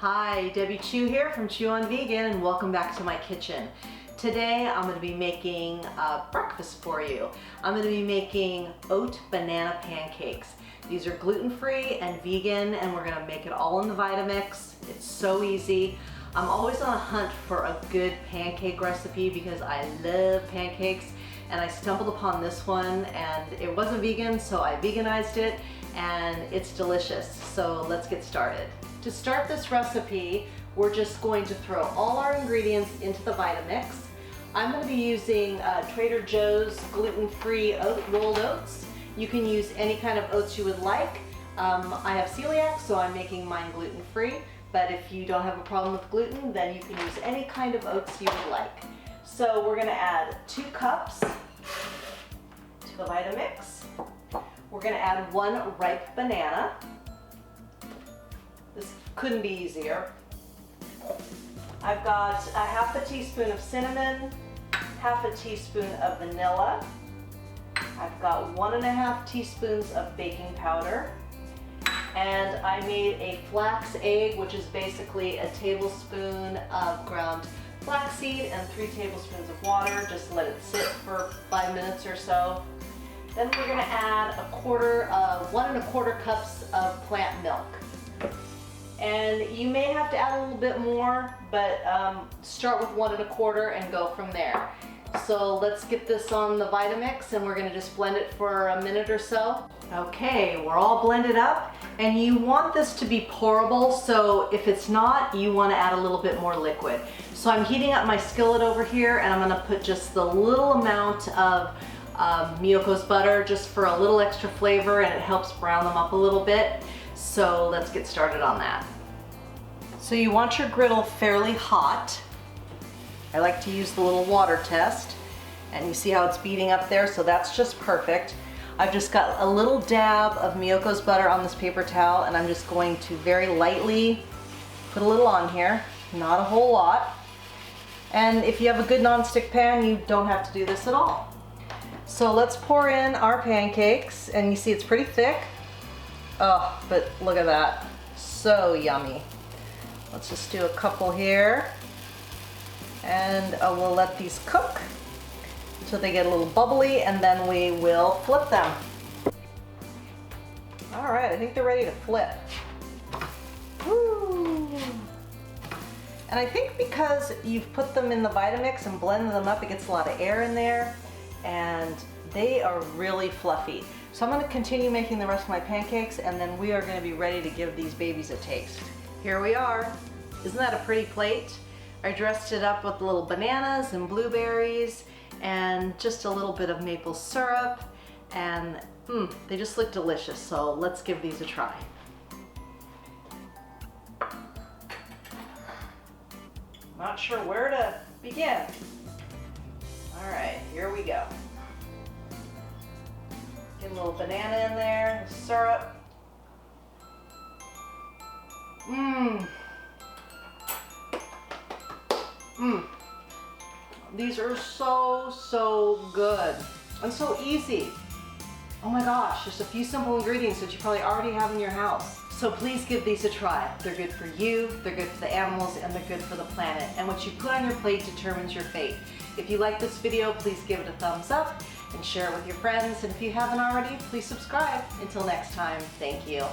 Hi, Debbie Chu here from Chew on Vegan, and welcome back to my kitchen. Today I'm going to be making breakfast for you. I'm going to be making oat banana pancakes. These are gluten-free and vegan, and we're going to make it all in the Vitamix. It's so easy. I'm always on a hunt for a good pancake recipe because I love pancakes, and I stumbled upon this one and it wasn't vegan, so I veganized it and it's delicious. So let's get started. To start this recipe, we're just going to throw all our ingredients into the Vitamix. I'm going to be using Trader Joe's gluten-free rolled oats. You can use any kind of oats you would like. I have celiac, so I'm making mine gluten-free, but if you don't have a problem with gluten, then you can use any kind of oats you would like. So we're going to add 2 cups to the Vitamix. We're going to add 1 ripe banana. This couldn't be easier. I've got a half a teaspoon of cinnamon, half a teaspoon of vanilla. I've got 1.5 teaspoons of baking powder. And I made a flax egg, which is basically a tablespoon of ground flaxseed and 3 tablespoons of water. Just let it sit for 5 minutes or so. Then we're going to add 1 1/4 cups of plant milk. And you may have to add a little bit more, but start with 1 1/4 and go from there. So let's get this on the Vitamix, and we're going to just blend it for a minute or so. Okay, we're all blended up, and you want this to be pourable, so if it's not, you want to add a little bit more liquid. So I'm heating up my skillet over here, and I'm going to put just the little amount of Miyoko's butter just for a little extra flavor, and it helps brown them up a little bit. So let's get started on that. So you want your griddle fairly hot. I like to use the little water test, and you see how it's beating up there, so that's just perfect. I've just got a little dab of Miyoko's butter on this paper towel, and I'm just going to very lightly put a little on here, not a whole lot. And if you have a good nonstick pan, you don't have to do this at all. So let's pour in our pancakes, and you see it's pretty thick. Oh, but look at that, so yummy. Let's just do a couple here, and we'll let these cook until they get a little bubbly, and then we will flip them. All right, I think they're ready to flip. Woo! And I think because you've put them in the Vitamix and blended them up, it gets a lot of air in there, and they are really fluffy. So I'm going to continue making the rest of my pancakes, and then we are going to be ready to give these babies a taste. Here we are. Isn't that a pretty plate? I dressed it up with little bananas and blueberries and just a little bit of maple syrup, and they just look delicious. So let's give these a try. Not sure where to begin. All right, here we go. Get a little banana in there, the syrup. These are so good and so easy. Oh my gosh, just a few simple ingredients that you probably already have in your house. So please give these a try. They're good for you, they're good for the animals, and they're good for the planet. And what you put on your plate determines your fate. If you like this video, please give it a thumbs up and share it with your friends. And if you haven't already, please subscribe. Until next time, thank you.